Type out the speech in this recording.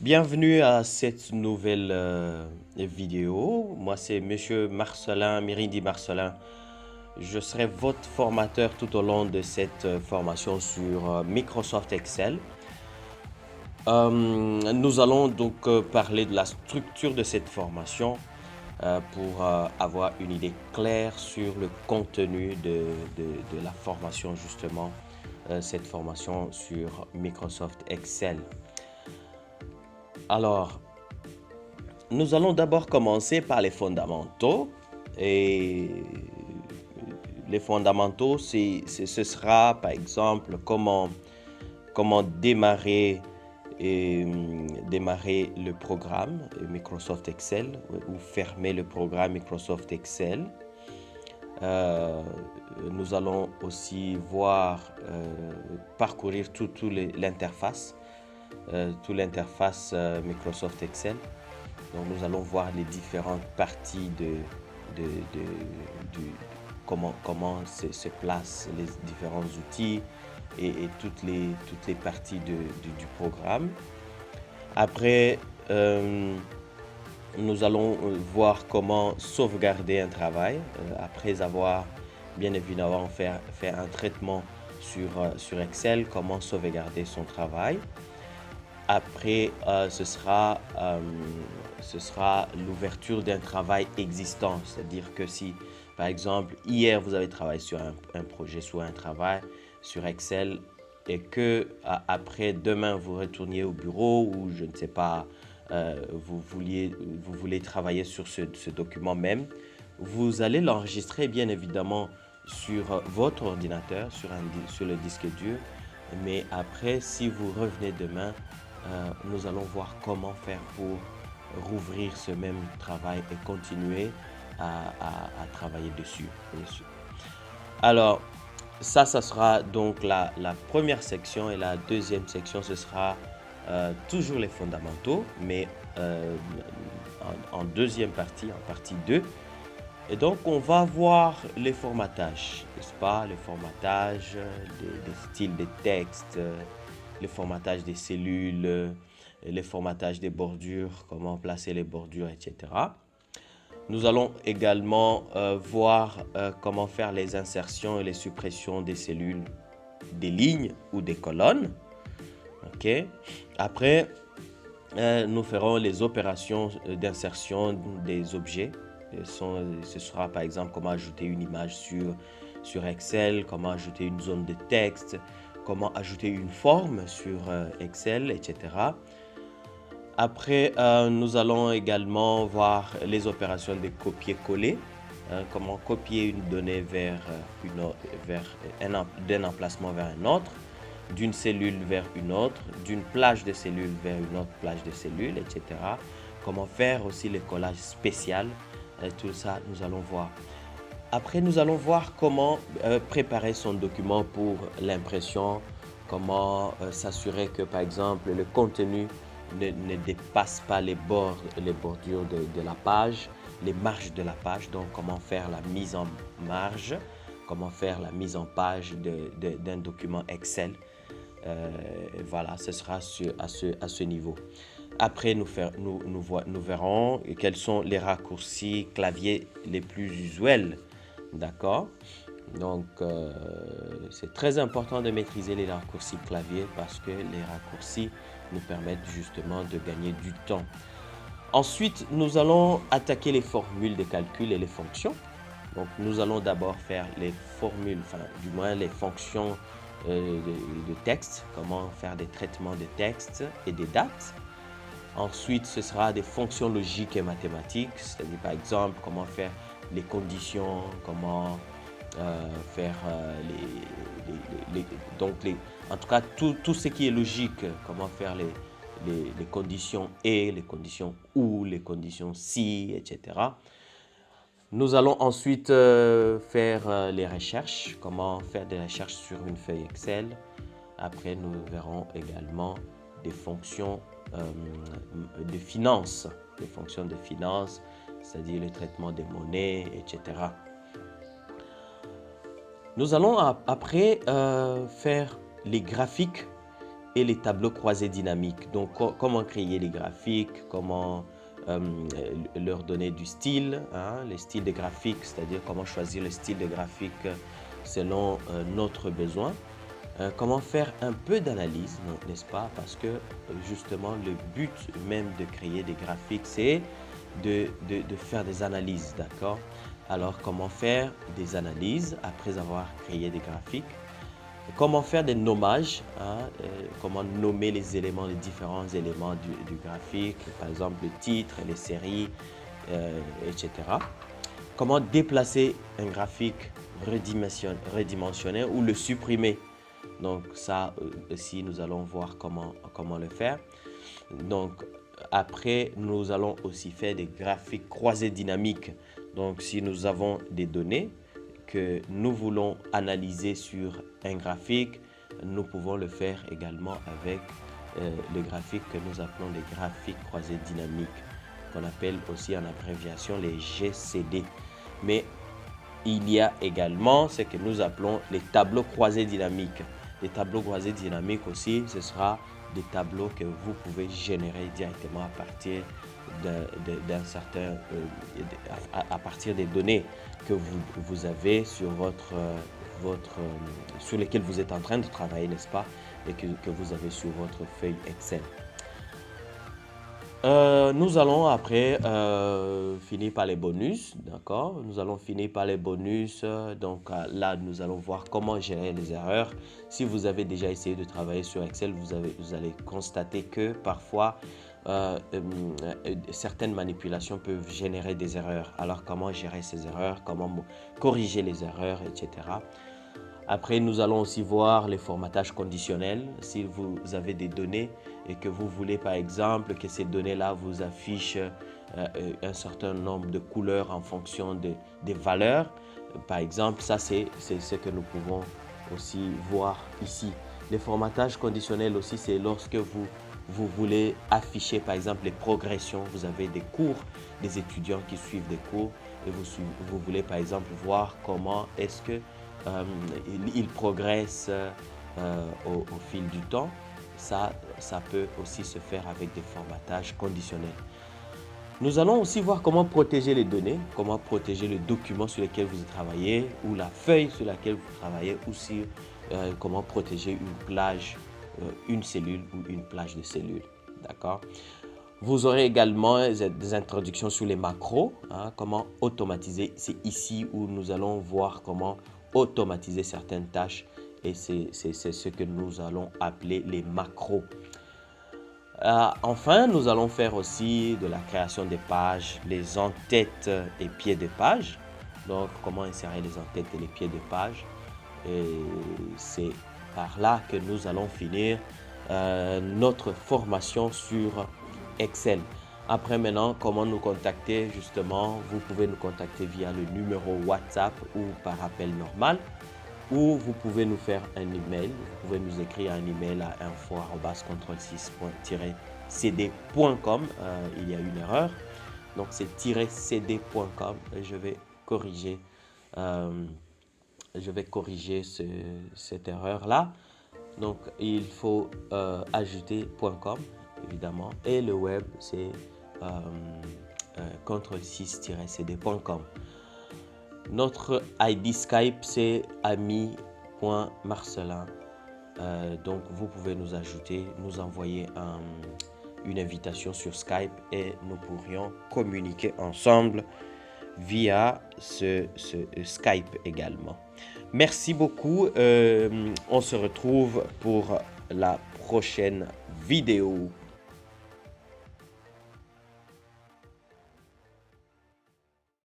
Bienvenue à cette nouvelle vidéo. Moi, c'est Monsieur Marcelin, Mirindi Marcelin. Je serai votre formateur tout au long de cette formation sur Microsoft Excel. Nous allons donc parler de la structure de cette formation pour avoir une idée claire sur le contenu de la formation, justement, cette formation sur Microsoft Excel. Alors, nous allons d'abord commencer par les fondamentaux. Et les fondamentaux, ce sera par exemple comment démarrer, démarrer le programme Microsoft Excel ou fermer le programme Microsoft Excel. Nous allons aussi voir, parcourir toute l'interface, toute l'interface Microsoft Excel. Donc nous allons voir les différentes parties comment se placent les différents outils et toutes les parties du programme. Après, nous allons voir comment sauvegarder un travail après avoir bien évidemment fait un traitement sur Excel, comment sauvegarder son travail. Après, ce sera l'ouverture d'un travail existant. C'est-à-dire que si, par exemple, hier, vous avez travaillé sur un projet, sur un travail, sur Excel, et que après, demain, vous retourniez au bureau ou, je ne sais pas, vous voulez travailler sur ce document même, vous allez l'enregistrer, bien évidemment, sur votre ordinateur, sur le disque dur. Mais après, si vous revenez demain, nous allons voir comment faire pour rouvrir ce même travail et continuer à travailler dessus. Alors, ça sera donc la première section, et la deuxième section, ce sera toujours les fondamentaux, mais en deuxième partie, en partie 2. Et donc, on va voir les formatages, n'est-ce pas? Les formatages des styles de texte, le formatage des cellules, les formatages des bordures, comment placer les bordures, etc. Nous allons également voir comment faire les insertions et les suppressions des cellules, des lignes ou des colonnes. OK. Après, nous ferons les opérations d'insertion des objets. Ce sera par exemple comment ajouter une image sur Excel, comment ajouter une zone de texte, comment ajouter une forme sur Excel, etc. Après, nous allons également voir les opérations de copier-coller, comment copier une donnée d'un emplacement vers un autre, d'une cellule vers une autre, d'une plage de cellules vers une autre plage de cellules, etc. Comment faire aussi les collages spéciaux, tout ça, nous allons voir. Après, nous allons voir comment préparer son document pour l'impression, comment s'assurer que, par exemple, le contenu ne dépasse pas les bordures de la page, les marges de la page. Donc, comment faire la mise en marge, comment faire la mise en page d'un document Excel. Voilà, ce sera à ce niveau. Après, nous verrons quels sont les raccourcis clavier les plus usuels. D'accord? Donc, c'est très important de maîtriser les raccourcis clavier parce que les raccourcis nous permettent justement de gagner du temps. Ensuite, nous allons attaquer les formules de calcul et les fonctions. Donc, nous allons d'abord faire les formules, enfin, du moins les fonctions de texte, comment faire des traitements de texte et des dates. Ensuite, ce sera des fonctions logiques et mathématiques, c'est-à-dire par exemple comment faire les conditions, comment faire en tout cas tout ce qui est logique, comment faire les conditions et, les conditions ou, les conditions si, etc. Nous allons ensuite faire les recherches, comment faire des recherches sur une feuille Excel. Après, nous verrons également des fonctions de finance, des fonctions de finance, c'est-à-dire le traitement des monnaies, etc. Nous allons après faire les graphiques et les tableaux croisés dynamiques. Donc, comment créer les graphiques, comment leur donner du style, hein, les styles de graphiques, c'est-à-dire comment choisir le style de graphique selon notre besoin. Comment faire un peu d'analyse, n'est-ce pas? Parce que justement, le but même de créer des graphiques, c'est de faire des analyses, d'accord? Alors, comment faire des analyses après avoir créé des graphiques? Comment faire des nommages, hein, comment nommer les éléments, les différents éléments du graphique, par exemple le titre, les séries, etc. Comment déplacer un graphique redimensionné ou le supprimer. Donc ça aussi, nous allons voir comment le faire. Donc après, nous allons aussi faire des graphiques croisés dynamiques. Donc si nous avons des données que nous voulons analyser sur un graphique, nous pouvons le faire également avec les graphiques que nous appelons les graphiques croisés dynamiques, qu'on appelle aussi en abréviation les GCD. Mais il y a également ce que nous appelons les tableaux croisés dynamiques. Les tableaux croisés dynamiques aussi, ce sera des tableaux que vous pouvez générer directement à partir d'un certain, à partir des données que vous avez sur sur lesquelles vous êtes en train de travailler, n'est-ce pas, et que vous avez sur votre feuille Excel. Nous allons après finir par les bonus, d'accord? Nous allons finir par les bonus. Donc là, nous allons voir comment gérer les erreurs. Si vous avez déjà essayé de travailler sur Excel, vous allez constater que parfois, certaines manipulations peuvent générer des erreurs. Alors, comment gérer ces erreurs? Comment corriger les erreurs, etc. Après, nous allons aussi voir les formatages conditionnels. Si vous avez des données et que vous voulez, par exemple, que ces données-là vous affichent un certain nombre de couleurs en fonction des valeurs, par exemple, ça, c'est ce que nous pouvons aussi voir ici. Les formatages conditionnels aussi, c'est lorsque vous voulez afficher, par exemple, les progressions. Vous avez des cours, des étudiants qui suivent des cours et vous voulez, par exemple, voir comment est-ce que il progresse au fil du temps. Ça peut aussi se faire avec des formatages conditionnels. Nous allons aussi voir comment protéger les données, comment protéger le document sur lequel vous travaillez ou la feuille sur laquelle vous travaillez, ou comment protéger une plage, une cellule ou une plage de cellules. D'accord? Vous aurez également des introductions sur les macros, hein, comment automatiser. C'est ici où nous allons voir comment automatiser certaines tâches et c'est ce que nous allons appeler les macros. Enfin, nous allons faire aussi de la création des pages, les en-têtes et pieds de page. Donc, comment insérer les en-têtes et les pieds de page. Et c'est par là que nous allons finir notre formation sur Excel. Après maintenant, comment nous contacter? Justement, vous pouvez nous contacter via le numéro WhatsApp ou par appel normal, ou vous pouvez nous faire un email. Vous pouvez nous écrire un email à info@control6-cd.com. Il y a une erreur, donc c'est -cd.com. Je vais corriger cette erreur là. Donc il faut ajouter .com évidemment, et le web c'est control6-cd.com. Notre ID Skype, c'est ami.marcelin. Donc, vous pouvez nous ajouter, nous envoyer une invitation sur Skype et nous pourrions communiquer ensemble via ce Skype également. Merci beaucoup. On se retrouve pour la prochaine vidéo.